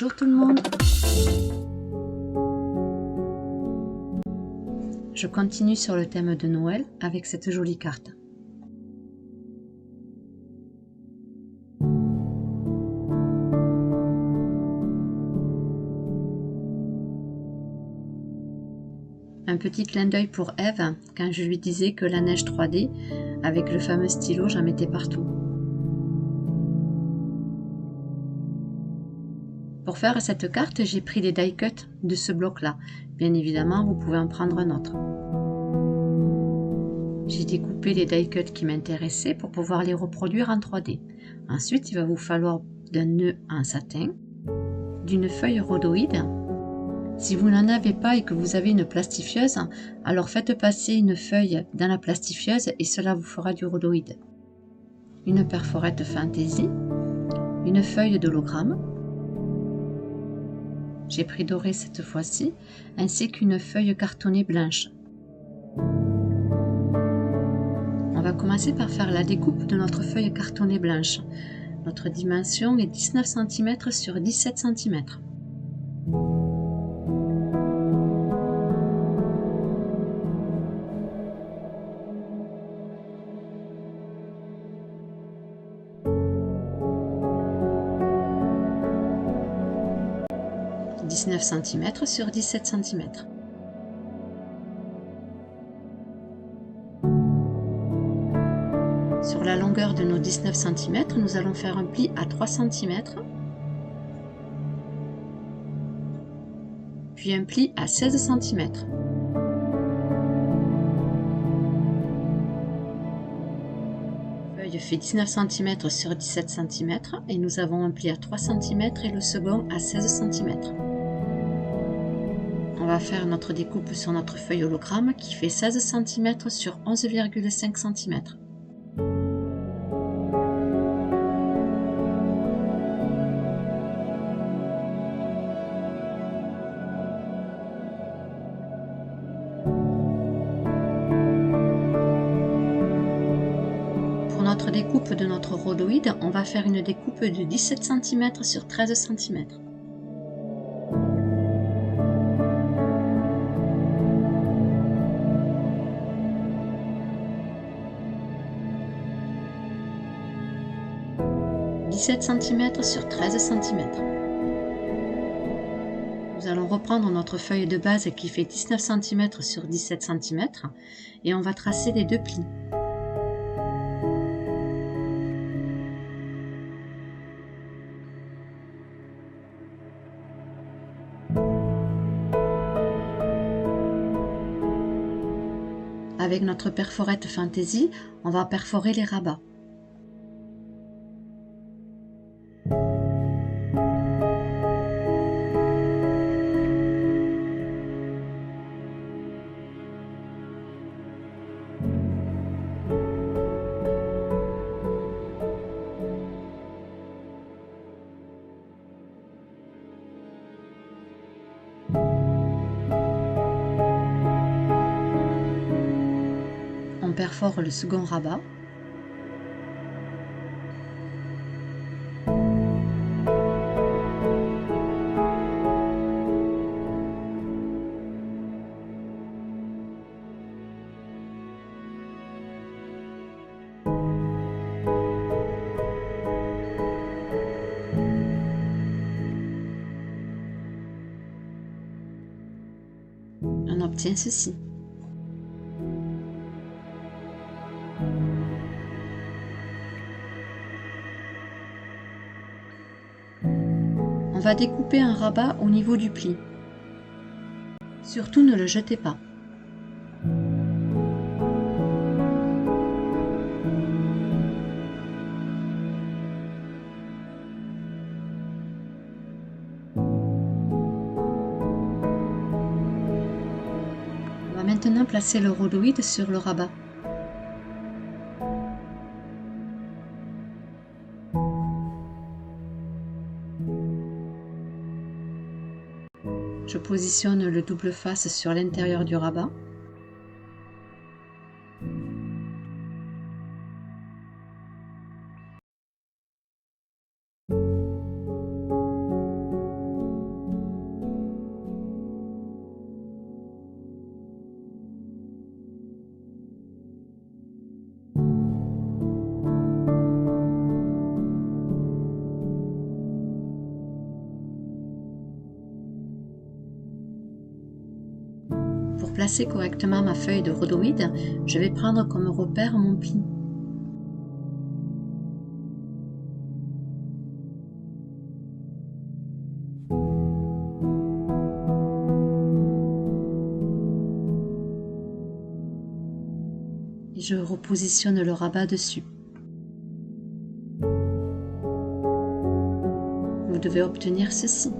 Bonjour tout le monde. Je continue sur le thème de Noël avec cette jolie carte. Un petit clin d'œil pour Eve quand je lui disais que la neige 3D, avec le fameux stylo, j'en mettais partout. Pour faire cette carte, j'ai pris des die cuts de ce bloc-là. Bien évidemment, vous pouvez en prendre un autre. J'ai découpé les die cuts qui m'intéressaient pour pouvoir les reproduire en 3D. Ensuite, il va vous falloir d'un nœud en satin, d'une feuille rhodoïde. Si vous n'en avez pas et que vous avez une plastifieuse, alors faites passer une feuille dans la plastifieuse et cela vous fera du rhodoïde. Une perforette fantaisie, une feuille d'hologramme, j'ai pris doré cette fois-ci, ainsi qu'une feuille cartonnée blanche. On va commencer par faire la découpe de notre feuille cartonnée blanche. Notre dimension est 19 cm sur 17 cm. « 19 cm sur 17 cm. Sur la longueur de nos 19 cm, nous allons faire un pli à 3 cm, puis un pli à 16 cm. La feuille fait 19 cm sur 17 cm et nous avons un pli à 3 cm et le second à 16 cm. On va faire notre découpe sur notre feuille hologramme qui fait 16 cm sur 11,5 cm. Pour notre découpe de notre rhodoïde, on va faire une découpe de 17 cm sur 13 cm. « 17 cm sur 13 cm. Nous allons reprendre notre feuille de base qui fait 19 cm sur 17 cm et on va tracer les deux plis. Avec notre perforette fantaisie, on va perforer les rabats. On perfore le second rabat. On obtient ceci. On va découper un rabat au niveau du pli. Surtout ne le jetez pas. On va maintenant placer le rhodoïde sur le rabat. Je positionne le double face sur l'intérieur du rabat. Pour placer correctement ma feuille de rhodoïde, je vais prendre comme repère mon pli. Et je repositionne le rabat dessus. Vous devez obtenir ceci.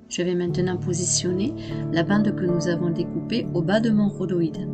Je vais maintenant positionner la bande que nous avons découpée au bas de mon rhodoïde.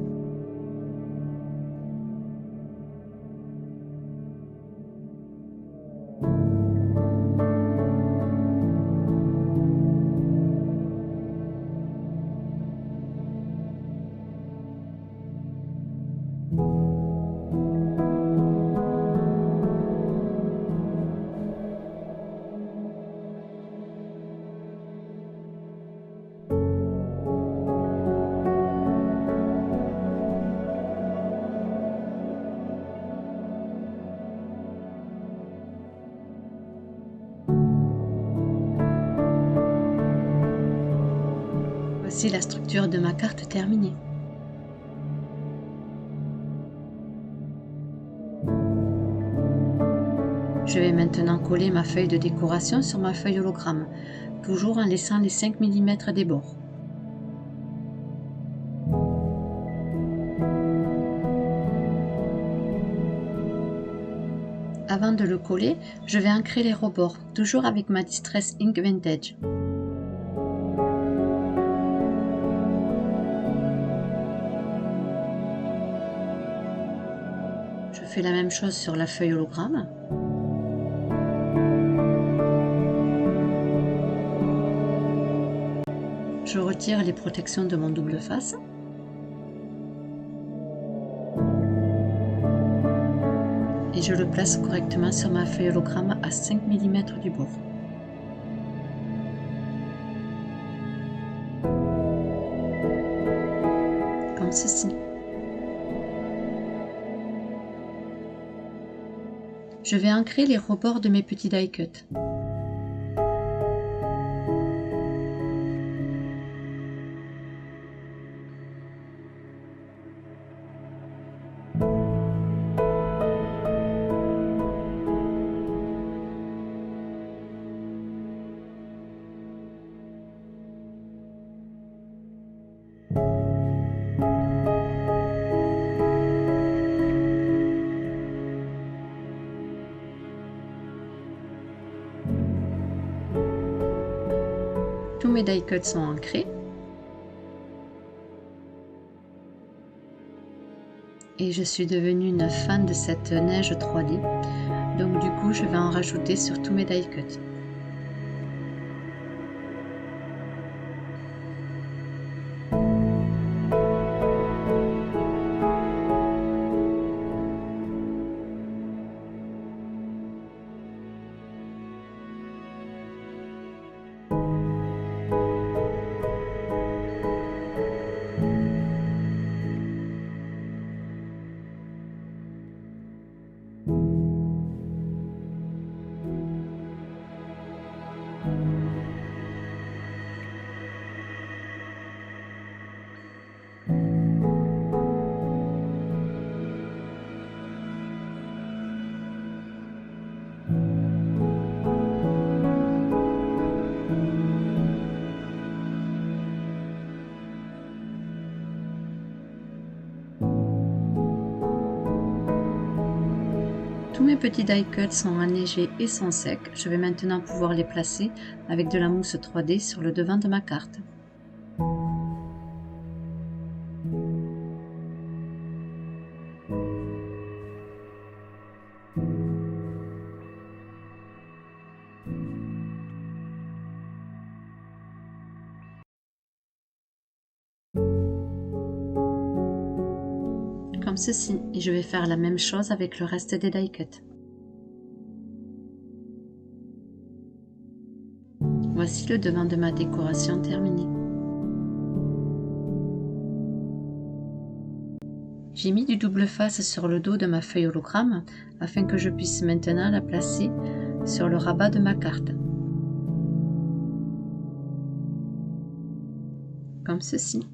Voici la structure de ma carte terminée. Je vais maintenant coller ma feuille de décoration sur ma feuille hologramme, toujours en laissant les 5 mm des bords. Avant de le coller, je vais ancrer les rebords, toujours avec ma Distress Ink Vintage. Je fais la même chose sur la feuille hologramme. Je retire les protections de mon double face. Et je le place correctement sur ma feuille hologramme à 5 mm du bord. Comme ceci. Je vais ancrer les rebords de mes petits die cuts. Tous mes die cuts sont ancrés. Et je suis devenue une fan de cette neige 3D. Donc du coup, je vais en rajouter sur tous mes die cuts. Tous mes petits die cuts sont enneigés et sont secs. Je vais maintenant pouvoir les placer avec de la mousse 3D sur le devant de ma carte. Comme ceci, et je vais faire la même chose avec le reste des die cuts. Voici le devant de ma décoration terminée. J'ai mis du double face sur le dos de ma feuille hologramme afin que je puisse maintenant la placer sur le rabat de ma carte. comme ceci.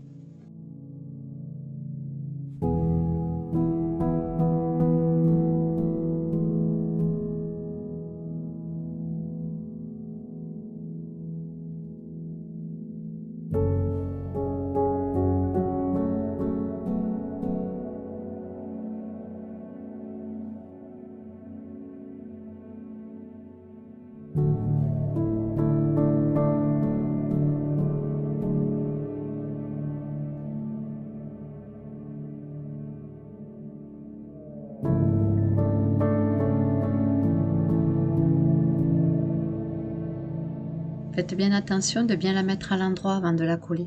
Faites bien attention de bien la mettre à l'endroit avant de la coller.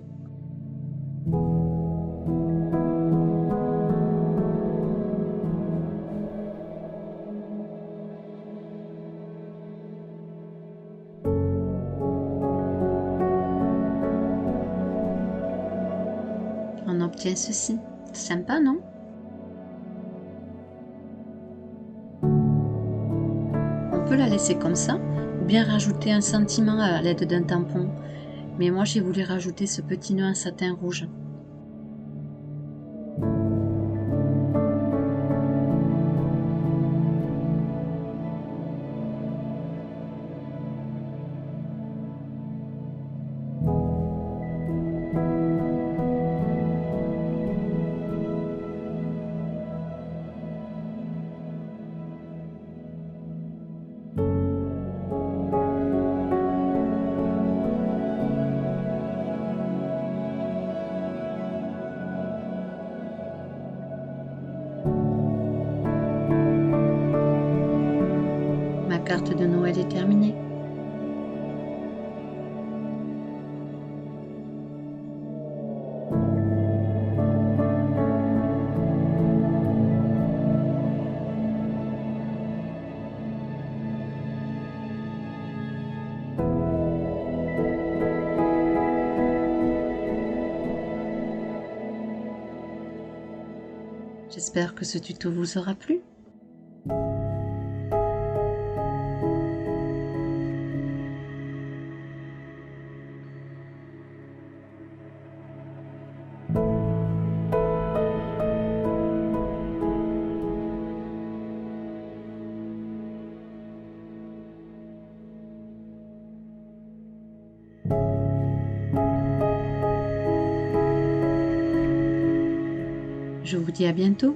On obtient ceci. Sympa, non? On peut la laisser comme ça, ou bien rajouter un sentiment à l'aide d'un tampon. Mais moi j'ai voulu rajouter ce petit nœud en satin rouge. Ma carte de Noël est terminée. J'espère que ce tuto vous aura plu. Je vous dis à bientôt.